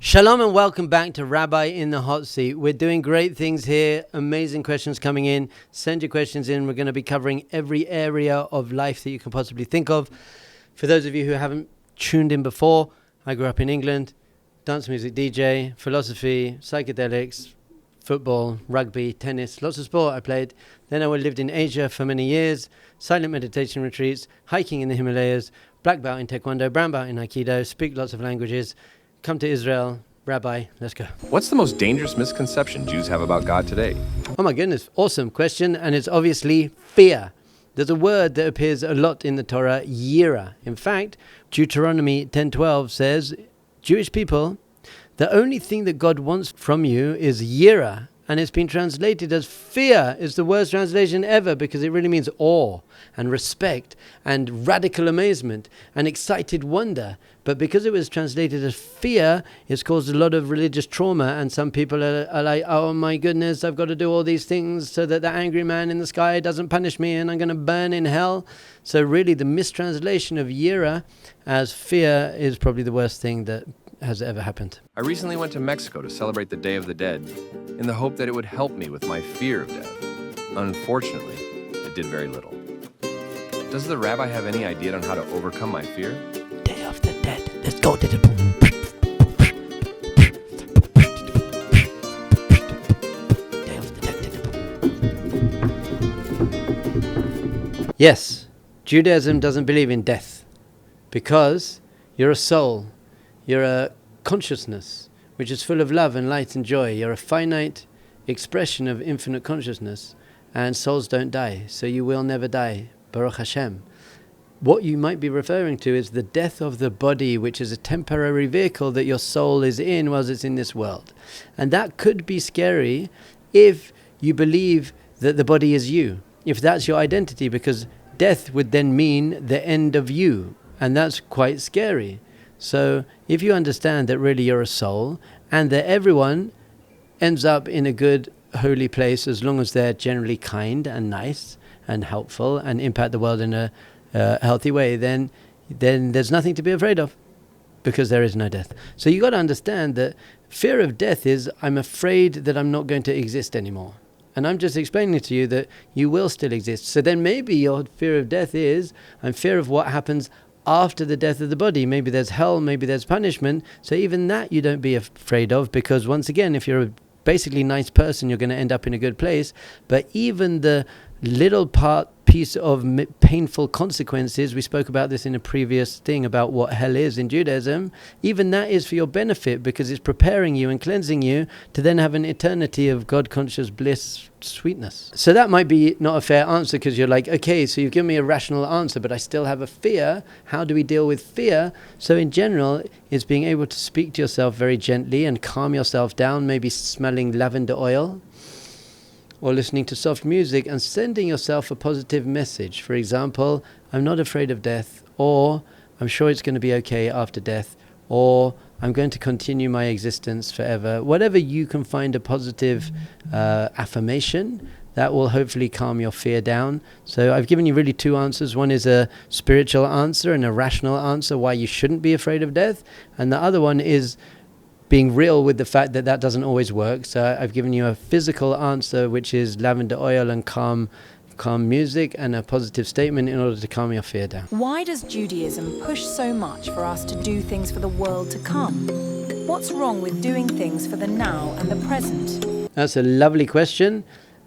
Shalom and welcome back to Rabbi in the Hot Seat. We're doing great things here. Amazing questions coming in. Send your questions in. We're going to be covering every area of life that you can possibly think of. For those of you who haven't tuned in before, I grew up in England, dance music DJ, philosophy, psychedelics, football, rugby, tennis, lots of sport I played. Then I lived in Asia for many years, silent meditation retreats, hiking in the Himalayas, black belt in Taekwondo, brown belt in Aikido, speak lots of languages. Come to Israel. Rabbi, let's go. What's the most dangerous misconception Jews have about God today? Oh my goodness, awesome question. And it's obviously fear. There's a word that appears a lot in the Torah, yira. In fact, Deuteronomy 10:12 says, Jewish people, the only thing that God wants from you is yira. And it's been translated as fear is the worst translation ever because it really means awe and respect and radical amazement and excited wonder. But because it was translated as fear, it's caused a lot of religious trauma. And some people are like, oh my goodness, I've got to do all these things so that the angry man in the sky doesn't punish me and I'm going to burn in hell. So really the mistranslation of yira as fear is probably the worst thing that has ever happened. I recently went to Mexico to celebrate the Day of the Dead in the hope that it would help me with my fear of death. Unfortunately, it did very little. Does the rabbi have any idea on how to overcome my fear? Day of the Dead. Let's go to the... Day of the Dead. Yes, Judaism doesn't believe in death because you're a soul. You're a consciousness which is full of love and light and joy. You're a finite expression of infinite consciousness, and souls don't die, so you will never die. Baruch Hashem. What you might be referring to is the death of the body, which is a temporary vehicle that your soul is in whilst it's in this world. And that could be scary if you believe that the body is you, if that's your identity, because death would then mean the end of you, and that's quite scary. So if you understand that really you're a soul and that everyone ends up in a good, holy place as long as they're generally kind and nice and helpful and impact the world in a healthy way, then there's nothing to be afraid of because there is no death. So you got to understand that fear of death is I'm afraid that I'm not going to exist anymore. And I'm just explaining to you that you will still exist. So then maybe your fear of death is I'm fear of what happens after the death of the body. Maybe there's hell, maybe there's punishment. So even that you don't be afraid of, because once again, if you're a basically nice person, you're going to end up in a good place. But even the little piece of painful consequences, we spoke about this in a previous thing about what hell is in Judaism, even that is for your benefit because it's preparing you and cleansing you to then have an eternity of God-conscious bliss, sweetness. So that might be not a fair answer because you're like, okay, so you've given me a rational answer, but I still have a fear. How do we deal with fear? So in general, it's being able to speak to yourself very gently and calm yourself down, maybe smelling lavender oil, or listening to soft music and sending yourself a positive message. For example, I'm not afraid of death, or I'm sure it's going to be okay after death, or I'm going to continue my existence forever. Whatever you can find a positive affirmation, that will hopefully calm your fear down. So I've given you really two answers. One is a spiritual answer and a rational answer why you shouldn't be afraid of death. And the other one is being real with the fact that that doesn't always work. So I've given you a physical answer, which is lavender oil and calm music, and a positive statement in order to calm your fear down. Why does Judaism push so much for us to do things for the world to come? What's wrong with doing things for the now and the present? That's a lovely question.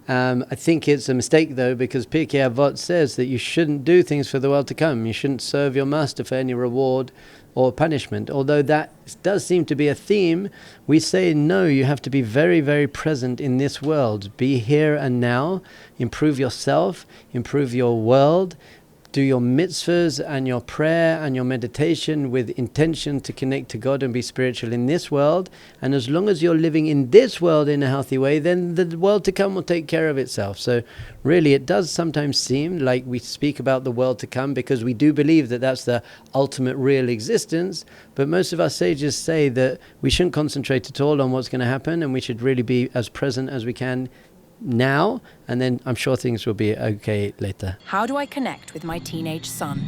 I think it's a mistake though, because Pirkei Avot says that you shouldn't do things for the world to come. You shouldn't serve your master for any reward or punishment. Although that does seem to be a theme, we say no, you have to be very, very present in this world. Be here and now, improve yourself, improve your world, do your mitzvahs and your prayer and your meditation with intention to connect to God and be spiritual in this world. And as long as you're living in this world in a healthy way, then the world to come will take care of itself. So really, it does sometimes seem like we speak about the world to come because we do believe that that's the ultimate real existence. But most of our sages say that we shouldn't concentrate at all on what's going to happen, and we should really be as present as we can now, and then I'm sure things will be okay later. How do I connect with my teenage son?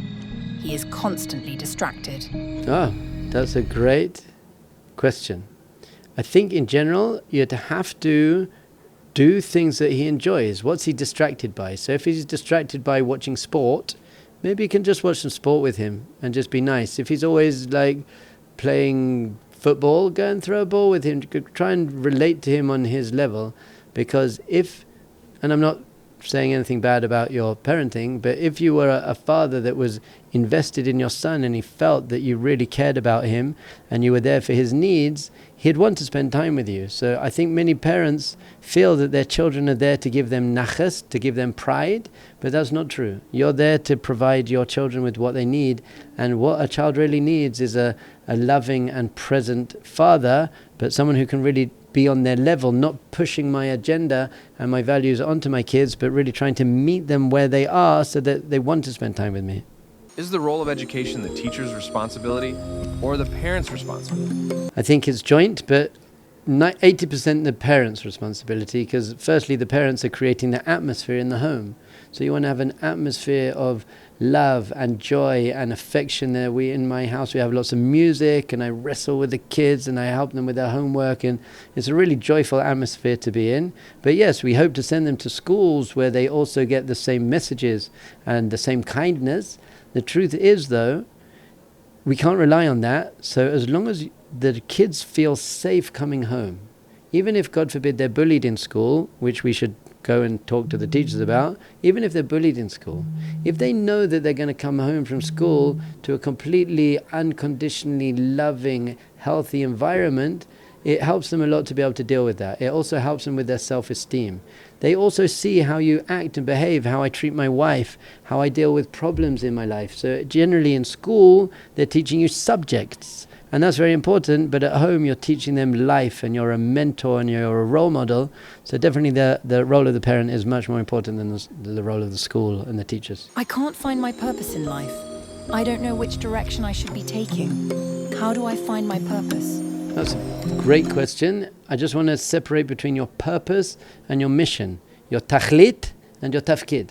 He is constantly distracted. Oh, that's a great question. I think in general, you'd have to do things that he enjoys. What's he distracted by? So if he's distracted by watching sport, maybe you can just watch some sport with him and just be nice. If he's always like playing football, go and throw a ball with him. Try and relate to him on his level. Because and I'm not saying anything bad about your parenting, but if you were a father that was invested in your son and he felt that you really cared about him and you were there for his needs, he'd want to spend time with you. So I think many parents feel that their children are there to give them nachas, to give them pride, but that's not true. You're there to provide your children with what they need, and what a child really needs is a loving and present father, but someone who can really be on their level, not pushing my agenda and my values onto my kids, but really trying to meet them where they are so that they want to spend time with me. Is the role of education the teacher's responsibility or the parent's responsibility? I think it's joint, but 80% the parents' responsibility, because firstly the parents are creating the atmosphere in the home. So you want to have an atmosphere of love and joy and affection there. In my house we have lots of music, and I wrestle with the kids and I help them with their homework, and it's a really joyful atmosphere to be in. But yes, we hope to send them to schools where they also get the same messages and the same kindness. The truth is though, we can't rely on that. So as long as the kids feel safe coming home, even if God forbid they're bullied in school, which we should go and talk to the teachers about, even if they're bullied in school, if they know that they're going to come home from school to a completely unconditionally loving, healthy environment, it helps them a lot to be able to deal with that. It also helps them with their self-esteem. They also see how you act and behave, how I treat my wife, how I deal with problems in my life. So generally in school, they're teaching you subjects, and that's very important, but at home you're teaching them life, and you're a mentor and you're a role model. So definitely the role of the parent is much more important than the role of the school and the teachers. I can't find my purpose in life. I don't know which direction I should be taking. How do I find my purpose? That's a great question. I just want to separate between your purpose and your mission, your tachlit and your tafkid.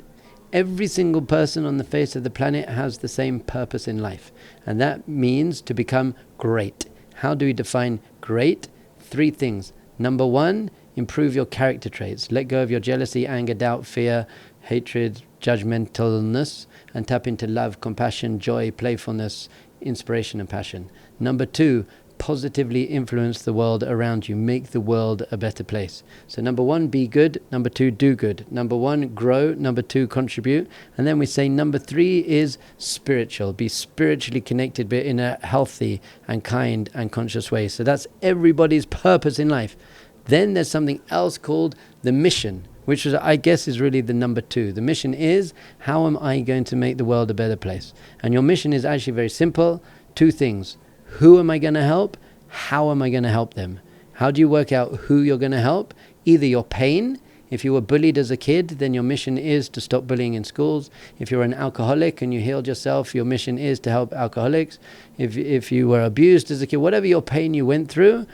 Every single person on the face of the planet has the same purpose in life, and that means to become great. How do we define great? 3 things. Number 1, improve your character traits. Let go of your jealousy, anger, doubt, fear, hatred, judgmentalness, and tap into love, compassion, joy, playfulness, inspiration, and passion. Number 2, positively influence the world around you. Make the world a better place. So number 1, be good. Number 2, do good. Number 1, grow. Number 2, contribute. And then we say number 3 is spiritual. Be spiritually connected, but in a healthy and kind and conscious way. So that's everybody's purpose in life. Then there's something else called the mission, which is, I guess, is really the number 2. The mission is, how am I going to make the world a better place? And your mission is actually very simple. 2 things. Who am I going to help? How am I going to help them? How do you work out who you're going to help? Either your pain. If you were bullied as a kid, then your mission is to stop bullying in schools. If you're an alcoholic and you healed yourself, your mission is to help alcoholics. If you were abused as a kid, whatever your pain you went through,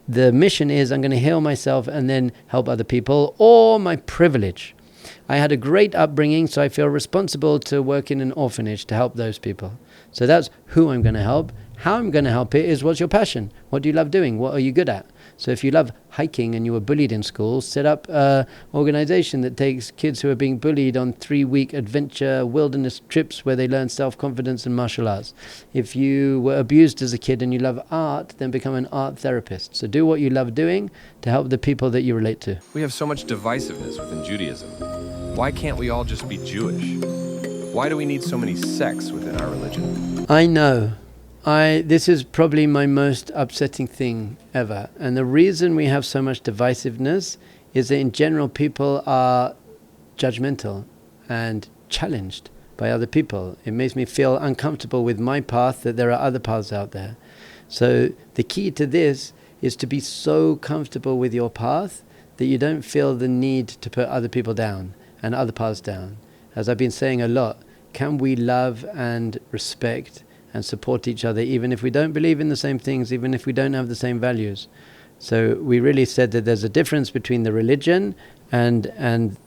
the mission is, I'm going to heal myself and then help other people. Or my privilege. I had a great upbringing, so I feel responsible to work in an orphanage to help those people. So that's who I'm going to help. How I'm going to help it is, what's your passion? What do you love doing? What are you good at? So if you love hiking and you were bullied in school, set up an organization that takes kids who are being bullied on 3-week adventure wilderness trips where they learn self-confidence and martial arts. If you were abused as a kid and you love art, then become an art therapist. So do what you love doing to help the people that you relate to. We have so much divisiveness within Judaism. Why can't we all just be Jewish? Why do we need so many sects within our religion? I know. This is probably my most upsetting thing ever. And the reason we have so much divisiveness is that in general people are judgmental and challenged by other people. It makes me feel uncomfortable with my path, that there are other paths out there. So the key to this is to be so comfortable with your path that you don't feel the need to put other people down and other paths down. As I've been saying a lot, can we love and respect and support each other, even if we don't believe in the same things, even if we don't have the same values? So we really said that there's a difference between the religion and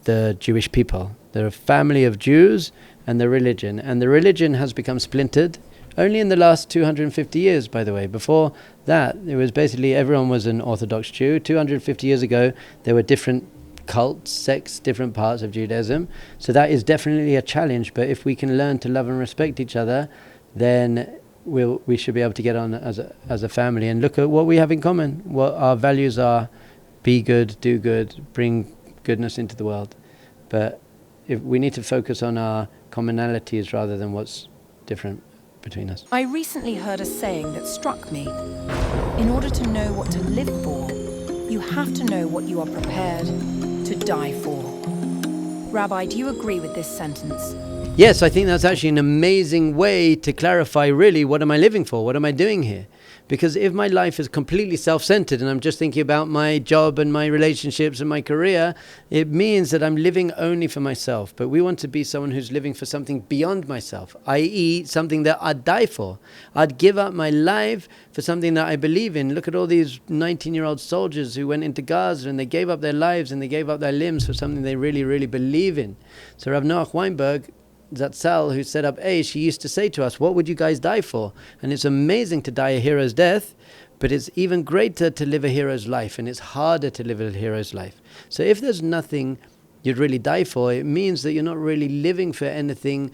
the Jewish people. They're a family of Jews and the religion has become splintered. Only in the last 250 years, by the way. Before that, it was basically everyone was an Orthodox Jew. 250 years ago, there were different cults, sects, different parts of Judaism. So that is definitely a challenge. But if we can learn to love and respect each other, then we should be able to get on as a family and look at what we have in common, what our values are: be good, do good, bring goodness into the world. But if we need to focus on our commonalities rather than what's different between us. I recently heard a saying that struck me. In order to know what to live for, you have to know what you are prepared to die for. Rabbi, do you agree with this sentence? Yes, I think that's actually an amazing way to clarify really what am I living for? What am I doing here? Because if my life is completely self-centered and I'm just thinking about my job and my relationships and my career, it means that I'm living only for myself. But we want to be someone who's living for something beyond myself, i.e. something that I'd die for. I'd give up my life for something that I believe in. Look at all these 19-year-old soldiers who went into Gaza and they gave up their lives and they gave up their limbs for something they really, really believe in. So Rav Noach Weinberg Zatzal, who set up Aish, he used to say to us, what would you guys die for? And it's amazing to die a hero's death, but it's even greater to live a hero's life, and it's harder to live a hero's life. So if there's nothing you'd really die for, it means that you're not really living for anything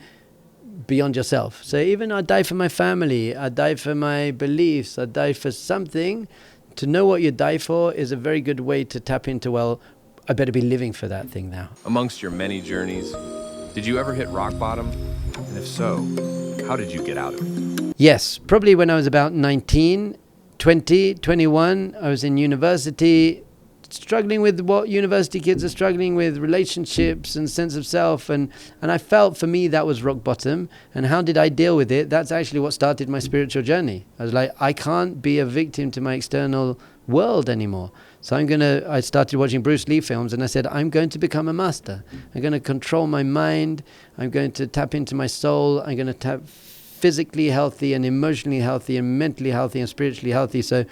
beyond yourself. So even I die for my family, I die for my beliefs, I die for something. To know what you die for is a very good way to tap into, well, I better be living for that thing now. Amongst your many journeys, did you ever hit rock bottom? And if so, how did you get out of it? Yes, probably when I was about 19, 20, 21. I was in university, struggling with what university kids are struggling with, relationships and sense of self. And I felt for me that was rock bottom. And how did I deal with it? That's actually what started my spiritual journey. I was like, I can't be a victim to my external world anymore. So I started watching Bruce Lee films and I said, I'm going to become a master. I'm going to control my mind. I'm going to tap into my soul. I'm going to tap physically healthy and emotionally healthy and mentally healthy and spiritually healthy. So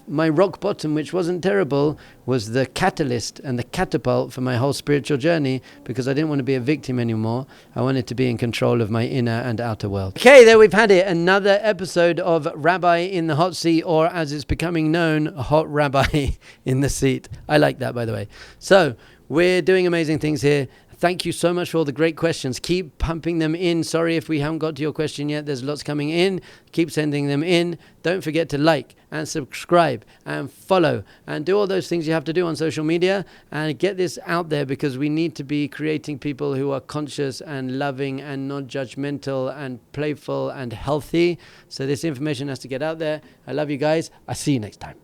my rock bottom, which wasn't terrible, was the catalyst and the catapult for my whole spiritual journey, because I didn't want to be a victim anymore. I wanted to be in control of my inner and outer world. Okay, there we've had it. Another episode of Rabbi in the Hot Seat, or as it's becoming known, Hot Rabbi in the Seat. I like that, by the way. So we're doing amazing things here. Thank you so much for all the great questions. Keep pumping them in. Sorry if we haven't got to your question yet. There's lots coming in. Keep sending them in. Don't forget to like and subscribe and follow and do all those things you have to do on social media, and get this out there, because we need to be creating people who are conscious and loving and non-judgmental and playful and healthy. So this information has to get out there. I love you guys. I'll see you next time.